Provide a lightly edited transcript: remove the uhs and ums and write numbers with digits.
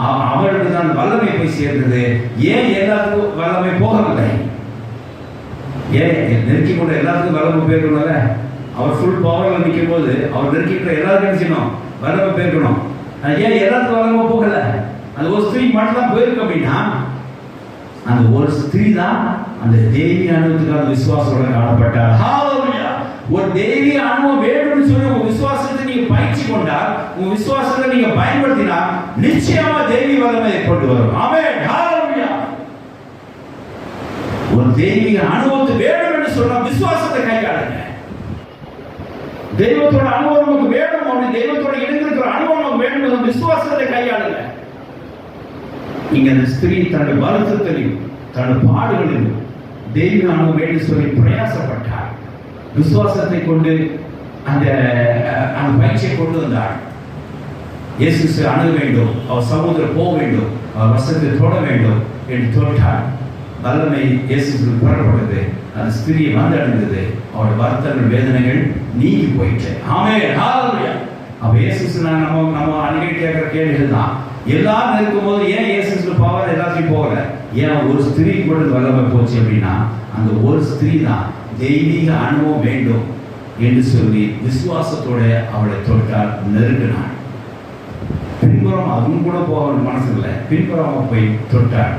அவளுக்கு தான் வல்லமை போய் சேர்ந்தது. ஏன் எல்லாத்துக்கும் வல்லமை போகவில்லை? ஏன் நெருக்கி கொண்ட எல்லாத்துக்கும் வல்லமை போயிருக்கணும்ல? அவர் ஃபுல் பவர்ல நிற்கும் போது அவர் நெருக்கிட்ட எல்லாருக்கும் என்ன செய்யணும்? வல்லமை போயிருக்கணும். ஏன் எல்லாத்துக்கும் வல்லமை போகல? அது ஒரு ஸ்திரீ மட்டும் தான் போயிருக்கு அப்படின்னா, அந்த ஒரு ஸ்திரீ தான் அந்த தெய்வீக அனுபவத்துக்கான விசுவாசத்தோட காணப்பட்டார். ஹalleluya! ஒரு தெய்வீக அனுபவம் வேண்டும்னு சொல்லி உங்க விசுவாசத்தை நீங்க பயிற்சி கொண்டால், உங்க விசுவாசத்தை நீங்க பயன்படுத்தினால் நிச்சயமா தெய்வீக வல்லமையை கொண்டு வரும். ஆமென். ஹalleluya! ஒரு தெய்வீக அனுபவத்தை வேண்டும் என்று சொன்னா விசுவாசத்தை கையாளுங்க. தெய்வத்தோட அனுபவம் நமக்கு வேணும், அப்படி தெய்வத்தோட இணைந்திருக்கிற அனுபவம் நமக்கு வேண்டும், விசுவாசத்தை கையாளுங்க. இங்க அந்த ஸ்திரீ தன்னுடைய வருத்தத்திலையும் தன்னுடைய பாடுகளிலும் தெய்வீக அனுபவம் வேண்டும் சொல்லி பிரயாசப்பட்டார். விசுவாசத்தை கொண்டு அந்த பயிற்சியை கொண்டு வந்தார். இயேசு அணுக வேண்டும், அவர் சமூகத்தில் போக வேண்டும், அவர் வசத்தை தொட வேண்டும் என்று தொட்டார். வல்லமை இயேசுக்கு புறப்படுது. அந்த ஸ்திரியை வந்தடைந்தது. அவருடைய வருத்தங்கள் வேதனைகள் நீங்கி போயிட்டு. ஆமென். ஹalleluya! அப்ப இயேசு நம்ம அன்னைக்கு கேட்கிற கேள்விகள் தான். எல்லாரும் இருக்கும்போது ஏன் இயேசுக்கு பவர் எல்லாத்தையும் போகல? ஏன் ஒரு ஸ்திரீ கூட வல்லமை போச்சு அப்படின்னா, அந்த ஒரு ஸ்திரீ தான் தெய்வீக அனுபவம் வேண்டும் என்று சொல்லி விசுவாசத்தோட அவளை தொட்டால் நெருங்கினாள். பின்புறம் அதுவும் கூட போக மனசு இல்லை. பின்புறம் போய் தொட்டாள்.